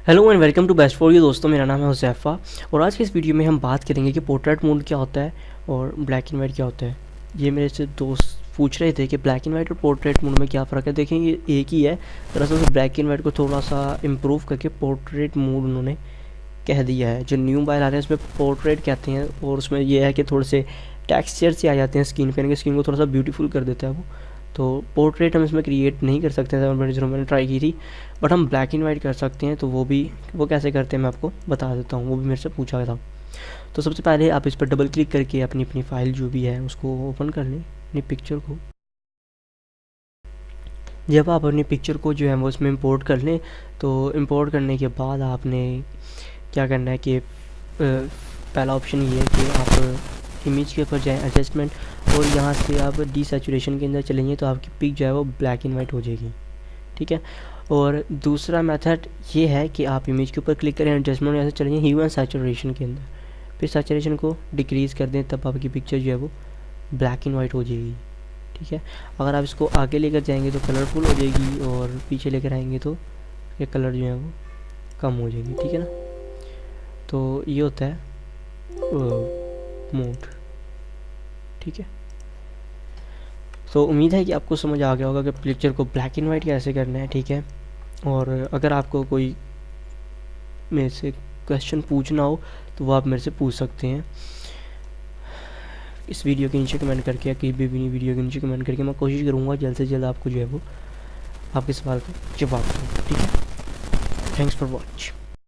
Hello and welcome to best for you दोस्तों, मेरा नाम है हुज़ैफ़ा और आज की इस वीडियो में हम बात करेंगे कि पोर्ट्रेट मोड क्या होता है और ब्लैक एंड वाइट क्या होता है। ये मेरे से दोस्त पूछ रहे थे कि ब्लैक एंड वाइट और पोर्ट्रेट मोड में क्या फ़र्क है। देखें, ये एक ही है। दरअसल ब्लैक एंड वाइट को थोड़ा सा इम्प्रूव करके पोर्ट्रेट मोड उन्होंने कह दिया है। जो न्यू मोबाइल आ रहे हैं उसमें पोर्ट्रेट कहते हैं और उसमें यह है कि थोड़े से टेक्सचर से आ जाते हैं स्क्रीन पे, यानी कि स्क्रीन को थोड़ा सा ब्यूटीफुल कर देता है वो। तो पोर्ट्रेट हम इसमें क्रिएट नहीं कर सकते हैं, मैंने ट्राई की थी, बट हम ब्लैक एंड वाइट कर सकते हैं। तो वो कैसे करते हैं मैं आपको बता देता हूँ, वो भी मेरे से पूछा था। तो सबसे पहले आप इस पर डबल क्लिक करके अपनी अपनी फ़ाइल जो भी है उसको ओपन कर लें, अपनी पिक्चर को। जब आप अपनी पिक्चर को जो है वो इसमें इंपोर्ट कर लें, तो इंपोर्ट करने के बाद आपने क्या करना है कि पहला ऑप्शन ये है कि आप इमेज के ऊपर जाएं, एडजस्टमेंट, और यहाँ से आप डीसैचुरेशन के अंदर चलेंगे तो आपकी पिक जो है वो ब्लैक एंड वाइट हो जाएगी। ठीक है। और दूसरा मेथड ये है कि आप इमेज के ऊपर क्लिक करें, एडजस्टमेंट यहाँ से चलेंगे ह्यू एंड सैचुरेशन के अंदर, फिर सैचुरेशन को डिक्रीज़ कर दें, तब आपकी पिक्चर जो है वो ब्लैक एंड वाइट हो जाएगी। ठीक है। अगर आप इसको आगे लेकर जाएंगे तो कलरफुल हो जाएगी और पीछे लेकर आएंगे तो ये कलर जो है वो कम हो जाएगी। ठीक है ना। तो ये होता है मोड। ठीक है। तो उम्मीद है कि आपको समझ आ गया होगा कि पिक्चर को ब्लैक एंड वाइट कैसे करना है। ठीक है। और अगर आपको कोई मेरे से क्वेश्चन पूछना हो तो वो आप मेरे से पूछ सकते हैं इस वीडियो के नीचे कमेंट करके, या किसी भी वीडियो के नीचे कमेंट करके। मैं कोशिश करूँगा जल्द से जल्द आपको जो है वो आपके सवाल का जवाब दूँ। ठीक है। Thanks for watch.